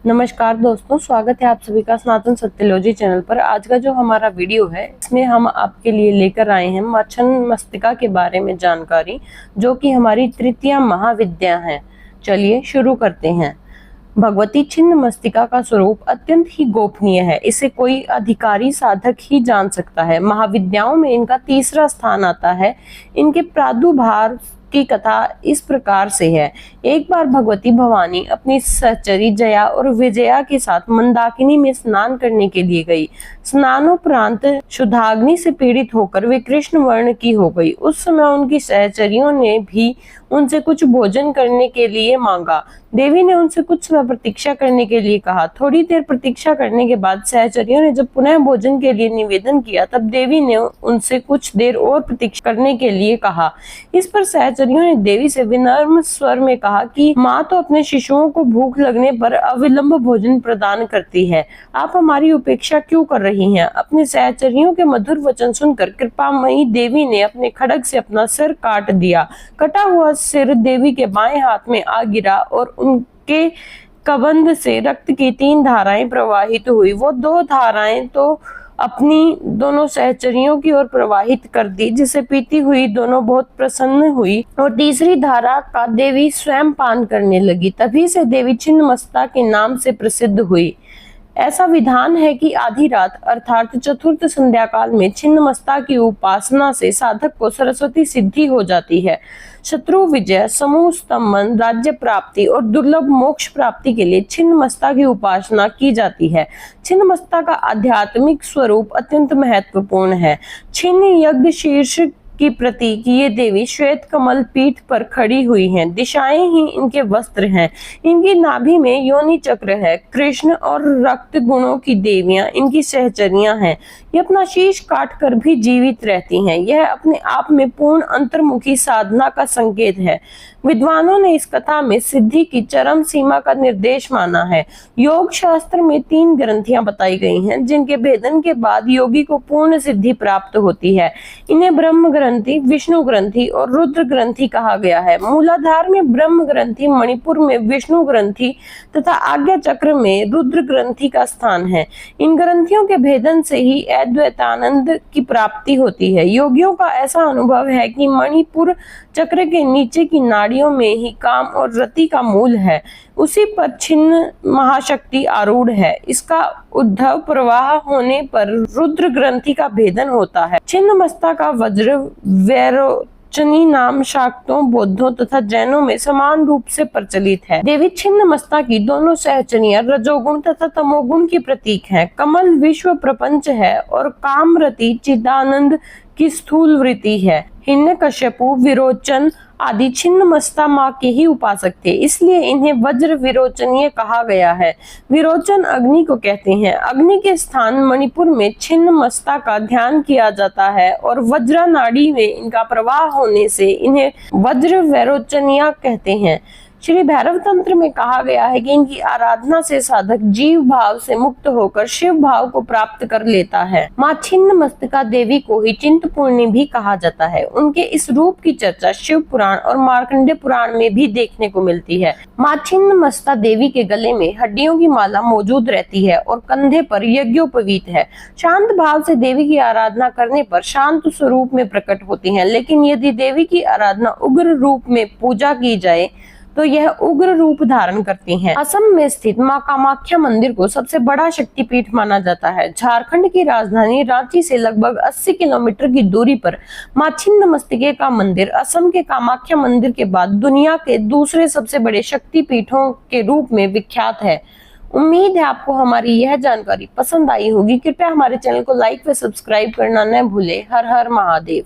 नमस्कार दोस्तों, स्वागत है आप सभी का सनातन सत्यलॉजी चैनल पर। आज का जो हमारा वीडियो है इसमें हम आपके लिए लेकर आए हैं मां छिन्नमस्तिका के बारे में जानकारी, जो कि हमारी तृतीया महाविद्या है। चलिए शुरू करते हैं। भगवती छिन्नमस्तिका का स्वरूप अत्यंत ही गोपनीय है। इसे कोई अधिकारी साधक ही जान सकता है। महाविद्याओं में इनका तीसरा स्थान आता है। इनके प्रादुर्भाव की कथा इस प्रकार से है। एक बार भगवती भवानी अपनी सहचरी जया और विजया के साथ मंदाकिनी में स्नान करने के लिए गई। स्नानोपरांत क्षुधाग्नि से पीड़ित होकर वे कृष्ण वर्ण की हो गई। उस समय उनकी सहचरियों ने भी उनसे कुछ भोजन करने के लिए मांगा। देवी ने उनसे कुछ समय प्रतीक्षा करने के लिए कहा। थोड़ी देर प्रतीक्षा करने के बाद सहचरियों ने जब पुनः भोजन के लिए निवेदन किया, तब देवी ने उनसे कुछ देर और प्रतीक्षा करने के लिए कहा। इस पर सहचरियों ने देवी से विनम्र स्वर में कहा कि माँ तो अपने शिशुओं को भूख लगने पर अविलंब भोजन प्रदान करती है, आप हमारी उपेक्षा क्यों कर रही हैं? अपने सहचरियों के मधुर वचन सुनकर कृपामयी देवी ने अपने खड्ग से अपना सिर काट दिया। कटा हुआ सिर देवी के बाएं हाथ में आ गिरा और उनके कबंध से रक्त की 3 धाराएं प्रवाहित हुई। वो 2 धाराएं तो अपनी दोनों सहचरियों की ओर प्रवाहित कर दी, जिसे पीती हुई दोनों बहुत प्रसन्न हुई और तीसरी धारा का देवी स्वयं पान करने लगी। तभी से देवी छिन्नमस्ता के नाम से प्रसिद्ध हुई। ऐसा विधान है कि आधी रात अर्थात चतुर्थ संध्या काल में छिन्नमस्ता की उपासना से साधक को सरस्वती सिद्धि हो जाती है। शत्रु विजय, समूह स्तंभन, राज्य प्राप्ति और दुर्लभ मोक्ष प्राप्ति के लिए छिन्नमस्ता की उपासना की जाती है। छिन्नमस्ता का आध्यात्मिक स्वरूप अत्यंत महत्वपूर्ण है। छिन्न यज्ञ शीर्ष की प्रतीक ये देवी श्वेत कमल पीठ पर खड़ी हुई हैं। दिशाएं ही इनके वस्त्र हैं। इनकी नाभि में योनि चक्र है। कृष्ण और रक्त गुणों की देवियां इनकी सहचरियां हैं। ये अपना शीश काट कर भी जीवित रहती हैं। यह अपने आप में पूर्ण अंतर्मुखी साधना का संकेत है। विद्वानों ने इस कथा में सिद्धि की चरम सीमा का निर्देश माना है। योग शास्त्र में 3 ग्रंथियां बताई गई हैं, जिनके भेदन के बाद योगी को पूर्ण सिद्धि प्राप्त होती है। इन्हें ब्रह्म ग्रंथि, विष्णु ग्रंथि और रुद्र ग्रंथि कहा गया है। मूलाधार में ब्रह्म ग्रंथि, मणिपुर में विष्णु ग्रंथि तथा आज्ञा चक्र में रुद्र ग्रंथि का स्थान है। इन ग्रंथियों के भेदन से ही अद्वैतानंद की प्राप्ति होती है। योगियों का ऐसा अनुभव है कि मणिपुर चक्र के नीचे की नाड़ियों में ही काम और रति का मूल है। उसी पर छिन्न महाशक्ति आरूढ़ है। इसका उद्धव प्रवाह होने पर रुद्र ग्रंथि का भेदन होता है। छिन्नमस्ता का वज्र वैरोचनी नाम शाक्तों, बौद्धों तथा जैनों में समान रूप से प्रचलित है। देवी छिन्नमस्ता की दोनों सहचरियां रजोगुण तथा तमोगुण की प्रतीक हैं। कमल विश्व प्रपंच है और कामरति चिदानंद की स्थूल वृत्ति है। हिरण्यकश्यपु, विरोचन आदि छिन्नमस्ता माँ के ही उपासक थे, इसलिए इन्हें वज्र विरोचनीय कहा गया है। विरोचन अग्नि को कहते हैं। अग्नि के स्थान मणिपुर में छिन्नमस्ता का ध्यान किया जाता है और वज्रा नाड़ी में इनका प्रवाह होने से इन्हें वज्र विरोचनीय कहते हैं। श्री भैरव तंत्र में कहा गया है कि इनकी आराधना से साधक जीव भाव से मुक्त होकर शिव भाव को प्राप्त कर लेता है। माँ छिन्नमस्तिका देवी को ही चिंतपूर्णी भी कहा जाता है। उनके इस रूप की चर्चा शिव पुराण और मार्कंडेय पुराण में भी देखने को मिलती है। माँ छिन्नमस्ता देवी के गले में हड्डियों की माला मौजूद रहती है और कंधे पर यज्ञोपवीत है। शांत भाव से देवी की आराधना करने पर शांत स्वरूप में प्रकट होती है, लेकिन यदि देवी की आराधना उग्र रूप में पूजा की जाए तो यह उग्र रूप धारण करती हैं। असम में स्थित मां कामाख्या मंदिर को सबसे बड़ा शक्तिपीठ माना जाता है। झारखंड की राजधानी रांची से लगभग 80 किलोमीटर की दूरी पर मां छिन्नमस्तिका का मंदिर असम के कामाख्या मंदिर के बाद दुनिया के दूसरे सबसे बड़े शक्तिपीठों के रूप में विख्यात है। उम्मीद है आपको हमारी यह जानकारी पसंद आई होगी। कृपया हमारे चैनल को लाइक व सब्सक्राइब करना न भूले। हर हर महादेव।